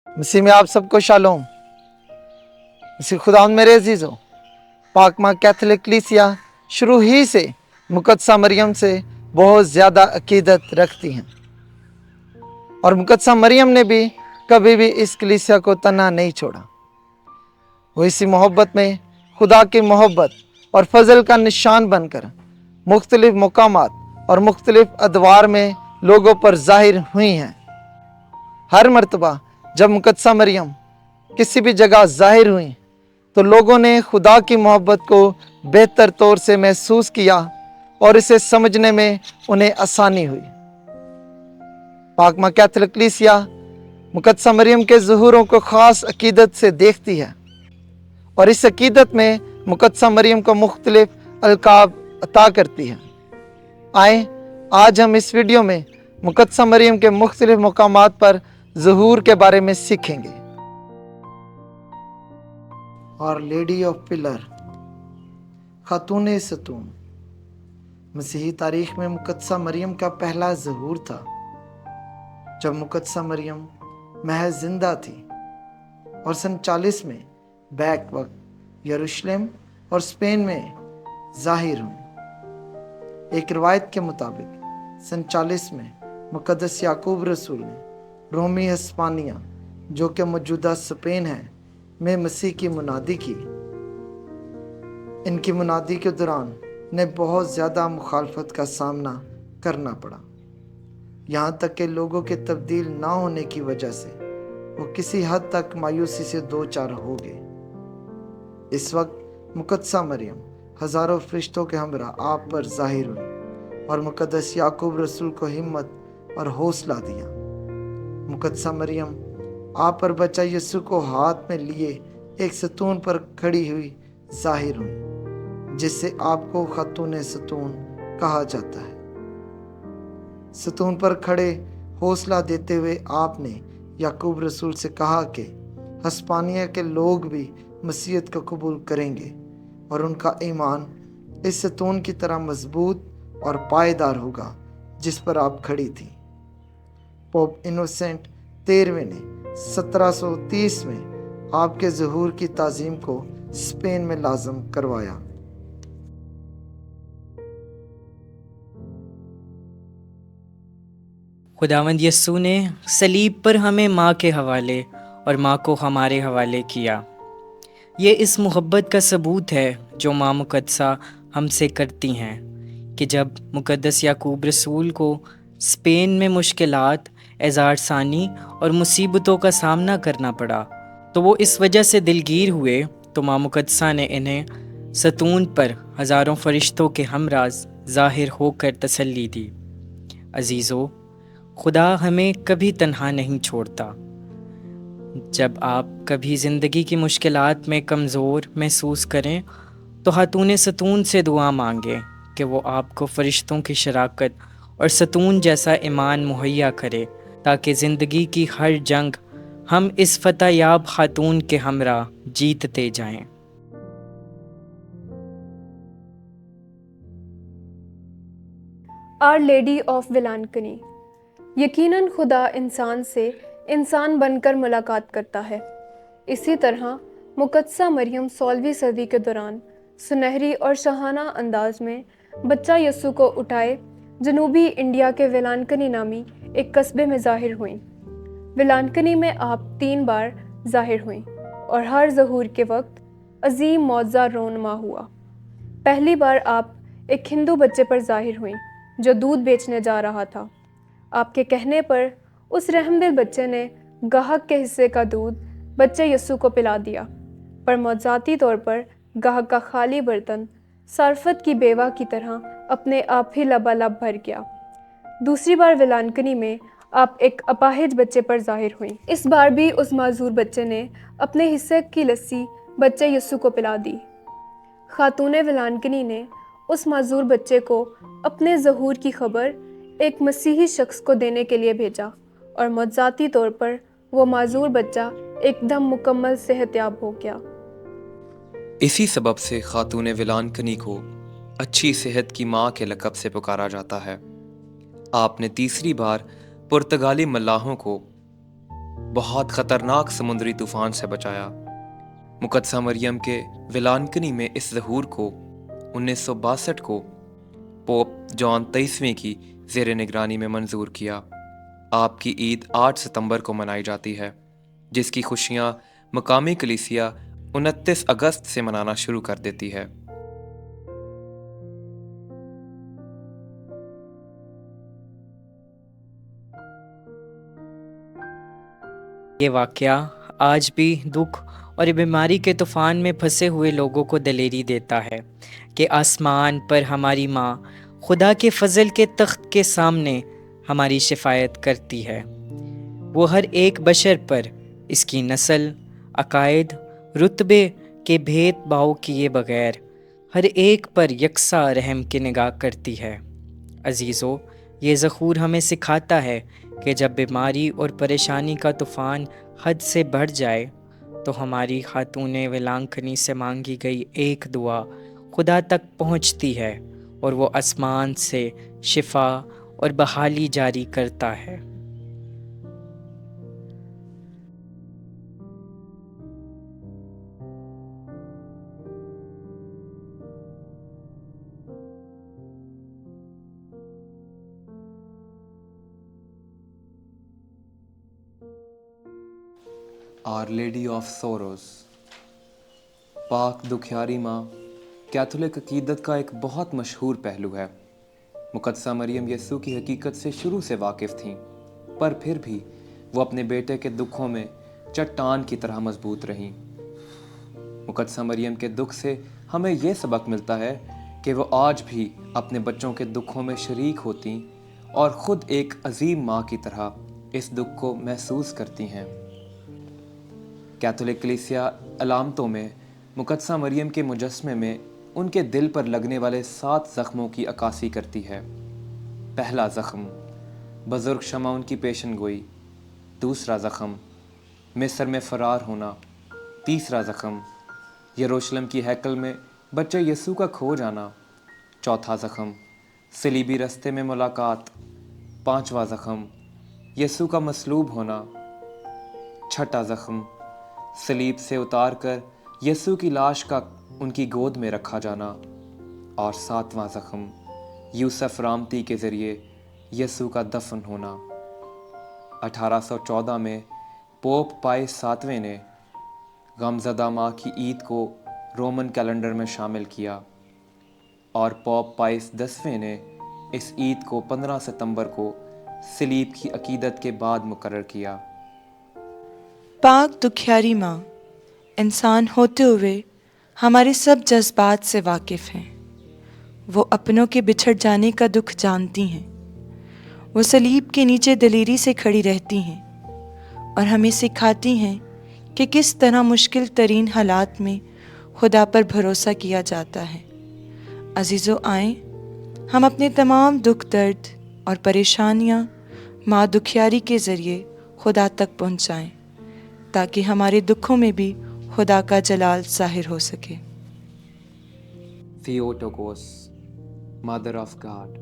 मसीह में आप सबको शालोम। मसीह खुदा मेरे अजीज़ों, पाक माँ कैथोलिक कलीसिया शुरू ही से मुकद्दसा मरियम से बहुत ज़्यादा अकीदत रखती हैं और मुकद्दसा मरियम ने भी कभी भी इस कलीसिया को तना नहीं छोड़ा। वो इसी मोहब्बत में खुदा की मोहब्बत और फजल का निशान बनकर मुख्तलिफ मकामात और मुख्तलिफ अदवार में लोगों पर ज़ाहिर हुई हैं। हर मर्तबा जब मुकद्दसा मरियम किसी भी जगह ज़ाहिर हुई तो लोगों ने खुदा की मोहब्बत को बेहतर तौर से महसूस किया और इसे समझने में उन्हें आसानी हुई। पाक माँ कैथोलिक कलीसिया मुकद्दसा मरियम के ज़हूरों को ख़ास अकीदत से देखती है और इस अकीदत में मुकद्दसा मरियम को मुख्तलिफ अलकाब अता करती है। आए आज हम इस वीडियो में मुकद्दसा मरियम के मुख्तलिफ मकामात पर ज़हूर के बारे में सीखेंगे। और लेडी ऑफ पिलर, खातून सतून, मसीही तारीख में मुकद्दसा मरियम का पहला ज़हूर था जब मुकद्दसा मरियम महज जिंदा थी और सन 40 में बैक वक्त यरूशलेम और स्पेन में ज़ाहिर हुई। एक रिवायत के मुताबिक सन 40 में मुकद्दस याकूब रसूल ने रोमी हिस्पानिया, जो कि मौजूदा स्पेन है, में मसीह की मुनादी की। इनकी मुनादी के दौरान ने बहुत ज़्यादा मुखालफत का सामना करना पड़ा, यहाँ तक कि लोगों के तब्दील ना होने की वजह से वो किसी हद तक मायूसी से दो चार हो गए। इस वक्त मुकद्दसा मरियम हज़ारों फरिश्तों के हमरा आप पर ज़ाहिर हुई और मुकद्दस याकूब रसूल को हिम्मत और हौसला दिया। मुकद्दसा मरियम आप पर बच्चा यीशु को हाथ में लिए एक सतून पर खड़ी हुई ज़ाहिर हुई, जिससे आपको खातून सतून कहा जाता है। सतून पर खड़े हौसला देते हुए आपने याकूब रसूल से कहा कि हिस्पानिया के लोग भी मसीहत को कबूल करेंगे और उनका ईमान इस सतून की तरह मजबूत और पायदार होगा जिस पर आप खड़ी थी। पोप इनोसेंट 13वें ने 1730 में आपके ज़हूर की ताज़ीम को स्पेन में लाज़म करवाया। खुदावंद यस्सू ने सलीब पर हमें माँ के हवाले और माँ को हमारे हवाले किया। ये इस मोहब्बत का सबूत है जो माँ मुकद्दसा हमसे करती हैं कि जब मुकद्दस याकूब रसूल को स्पेन में मुश्किलात, एज़ार सानी और मुसीबतों का सामना करना पड़ा तो वो इस वजह से दिलगीर हुए तो माँ मुकद्दसा ने इन्हें सतून पर हज़ारों फरिश्तों के हमराज ज़ाहिर होकर तसल्ली दी। अजीज़ों, खुदा हमें कभी तन्हा नहीं छोड़ता। जब आप कभी ज़िंदगी की मुश्किलात में कमज़ोर महसूस करें तो खातून सतून से दुआ मांगें कि वो आपको फरिश्तों की शराकत और सतून जैसा ईमान मुहैया करे ताकि ज़िंदगी की हर जंग हम इस फतह याब खातून के हमरा जीतते जाएं। आवर लेडी ऑफ विलानकनी, यकीनन खुदा इंसान से इंसान बनकर मुलाकात करता है। इसी तरह मुकद्दसा मरियम 16वीं सदी के दौरान सुनहरी और शहाना अंदाज में बच्चा यस्सु को उठाए जनूबी इंडिया के विलानकनी नामी एक कस्बे में ज़ाहिर हुई। विलानकनी में आप 3 बार ज़ाहिर हुई और हर ज़हूर के वक्त अजीम मौज़ा रोनमा हुआ। पहली बार आप एक हिंदू बच्चे पर ज़ाहिर हुई जो दूध बेचने जा रहा था। आपके कहने पर उस रहमदिल बच्चे ने गाहक के हिस्से का दूध बच्चे यस्सु को पिला दिया, पर मौज़ाती तौर पर गाहक का खाली बर्तन सारफत की बेवा की तरह अपने आप ही लबालब भर गया। दूसरी बार विलानकनी में आप एक अपाहिज बच्चे पर ज़ाहिर हुई। इस बार भी उस माजूर बच्चे ने अपने हिस्से की लस्सी बच्चे यस्सु को पिला दी। खातून विलानकनी ने उस माजूर बच्चे को अपने ज़हूर की खबर एक मसीही शख्स को देने के लिए भेजा और मौज़ाती तौर पर वो माजूर बच्चा एकदम मुकम्मल सेहतयाब हो गया। इसी सबब से खातून विलानकनी को अच्छी सेहत की माँ के लक़ब से पुकारा जाता है। आपने तीसरी बार पुर्तगाली मल्लाहों को बहुत खतरनाक समुद्री तूफान से बचाया। मुकद्दसा मरियम के विलानकनी में इस ज़हूर को 1962 को पोप जॉन 23वें की ज़ेर निगरानी में मंजूर किया। आपकी ईद 8 सितंबर को मनाई जाती है, जिसकी खुशियाँ मकामी कलीसिया 29 अगस्त से मनाना शुरू कर देती है। ये वाक़या आज भी दुख और बीमारी के तूफ़ान में फंसे हुए लोगों को दलेरी देता है कि आसमान पर हमारी माँ खुदा के फजल के तख्त के सामने हमारी शिफायत करती है। वो हर एक बशर पर इसकी नस्ल, अकायद, रुतबे के भेदभाव किए बगैर हर एक पर यकसा रहम की निगाह करती है। अजीज़ों, ये ज़हूर हमें सिखाता है कि जब बीमारी और परेशानी का तूफ़ान हद से बढ़ जाए तो हमारी खातून विलांकनी से मांगी गई एक दुआ खुदा तक पहुंचती है और वो आसमान से शिफा और बहाली जारी करता है। आर लेडी ऑफ सोरोस, पाक दुखियारी माँ कैथोलिक अकीदत का एक बहुत मशहूर पहलू है। मुकद्दसा मरियम यीशु की हकीकत से शुरू से वाकिफ़ थीं, पर फिर भी वो अपने बेटे के दुखों में चट्टान की तरह मजबूत रहीं। मुकद्दसा मरियम के दुख से हमें ये सबक मिलता है कि वो आज भी अपने बच्चों के दुखों में शरीक होती और ख़ुद एक अजीम माँ की तरह इस दुख को महसूस करती हैं। कैथोलिक कलीसिया अलामतों में मुकद्दसा मरियम के मुजस्मे में उनके दिल पर लगने वाले 7 ज़ख्मों की अक्कासी करती है। पहला ज़ख्म, बुज़ुर्ग शमा उनकी पेशन गोई। दूसरा ज़ख्म, मिस्र में फ़रार होना। तीसरा ज़ख्म, यरूशलेम की हैकल में बच्चे यीशु का खो जाना। चौथा ज़ख्म, सलीबी रस्ते में मुलाकात। पांचवा ज़ख्म, यीशु का मसलूब होना। छठा ज़ख्म, सलीब से उतार कर यीशु की लाश का उनकी गोद में रखा जाना। और सातवां ज़ख्म, यूसुफ रामती के ज़रिए यीशु का दफन होना। 1814 में पोप पाइस 7वें ने गमज़दा माँ की ईद को रोमन कैलेंडर में शामिल किया और पोप पाइस 10वें ने इस ईद को 15 सितंबर को सलीब की अकीदत के बाद मुकर्रर किया। पाक दुखियारी माँ इंसान होते हुए हमारे सब जज्बात से वाकिफ़ हैं। वो अपनों के बिछड़ जाने का दुख जानती हैं। वो सलीब के नीचे दलेरी से खड़ी रहती हैं और हमें सिखाती हैं कि किस तरह मुश्किल तरीन हालात में खुदा पर भरोसा किया जाता है। अजीज़ों, आएँ हम अपने तमाम दुख दर्द और परेशानियाँ माँ दुखियारी के ज़रिए खुदा तक पहुँचाएँ, ताकि हमारे दुखों में भी खुदा का जलाल ज़ाहिर हो सके। Theotokos, mother of God.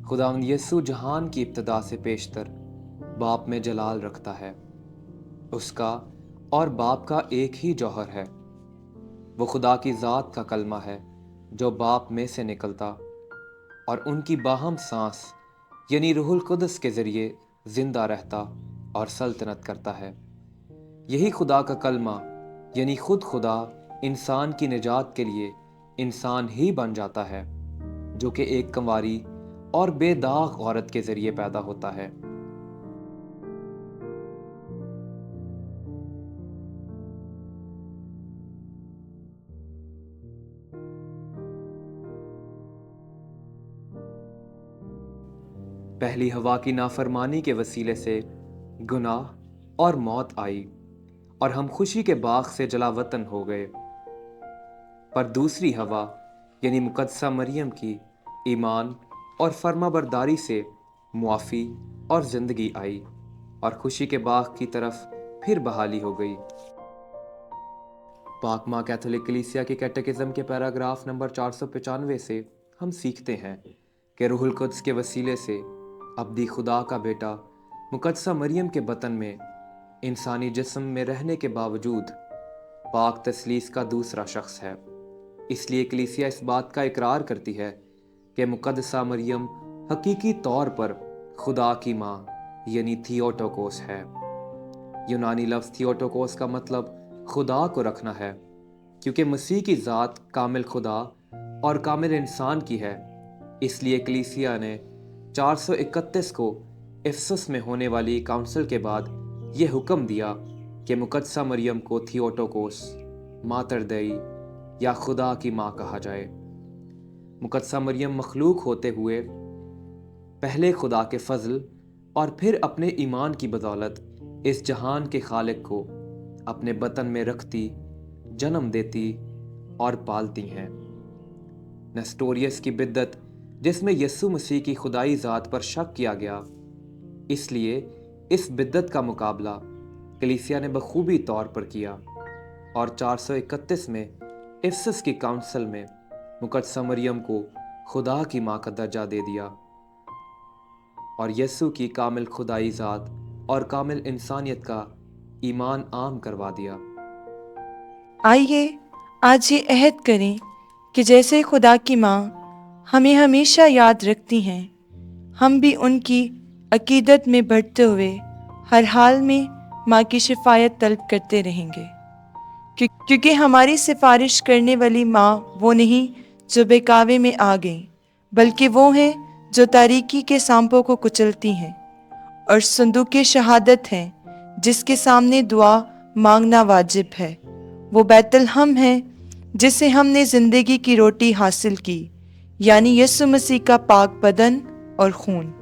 खुदावंद यीशु जहान की इब्तिदा से पेशतर बाप में जलाल रखता है। उसका और बाप का एक ही जौहर है। वो खुदा की ज़ात का कलमा है जो बाप में से निकलता और उनकी बाहम सांस यानी रूहुल कुदस के ज़रिए ज़िंदा रहता और सल्तनत करता है। यही खुदा का कलमा यानी खुद खुदा इंसान की निजात के लिए इंसान ही बन जाता है, जो कि एक कंवारी और बेदाग औरत के ज़रिए पैदा होता है। पहली हवा की नाफरमानी के वसीले से गुनाह और मौत आई और हम खुशी के बाग से जलावतन हो गए। पर दूसरी हवा यानी मुकद्दसा मरियम की ईमान और फर्माबरदारी से मुआफ़ी और ज़िंदगी आई और खुशी के बाग की तरफ फिर बहाली हो गई। पाक माँ कैथोलिक कलीसिया के कैटेकिज्म के पैराग्राफ नंबर 495 से हम सीखते हैं कि रूहुल कुद्स के वसीले से अब्दी खुदा का बेटा मुकद्दसा मरियम के बतन में इंसानी जिस्म में रहने के बावजूद पाक तसलीस का दूसरा शख्स है। इसलिए कलीसिया इस बात का इकरार करती है कि मुकद्दसा मरियम हकीकी तौर पर खुदा की माँ यानी थियोटोकोस है। यूनानी लफ्ज़ थियोटोकोस का मतलब खुदा को रखना है, क्योंकि मसीह की ज़ात कामिल खुदा और कामिल इंसान की है। इसलिए कलीसिया ने 431 को इफसस में होने वाली काउंसिल के बाद ये हुक्म दिया कि मुकद्दसा मरियम को थियोटोकोस, मातर दई या खुदा की माँ कहा जाए। मुकद्दसा मरियम मखलूक होते हुए पहले खुदा के फजल और फिर अपने ईमान की बदौलत इस जहान के खालिक को अपने बतन में रखती, जन्म देती और पालती हैं। नेस्टोरियस की बिद्दत, जिसमें यस्सु मसीह की खुदाई ज़ात पर शक किया गया, इसलिए इस बिद्दत का मुकाबला कलीसिया ने बखूबी तौर पर किया और 431 में इफसस की काउंसिल में मुकद्दसा मरियम को खुदा की माँ का दर्जा दे दिया और यस्सु की कामिल खुदाई ज़ात और कामिल इंसानियत का ईमान आम करवा दिया। आइए आज ये अहद करें कि जैसे खुदा की माँ हमें हमेशा याद रखती हैं, हम भी उनकी अकीदत में बढ़ते हुए हर हाल में माँ की शिफायत तलब करते रहेंगे, क्योंकि हमारी सिफारिश करने वाली माँ वो नहीं जो बेकावे में आ गई, बल्कि वो हैं जो तारीकी के सांपों को कुचलती हैं और संदूक शहादत हैं जिसके सामने दुआ मांगना वाजिब है। वो बैतलहम है जिसे हमने ज़िंदगी की रोटी हासिल की, यानी यीशु मसीह का पाक बदन और खून।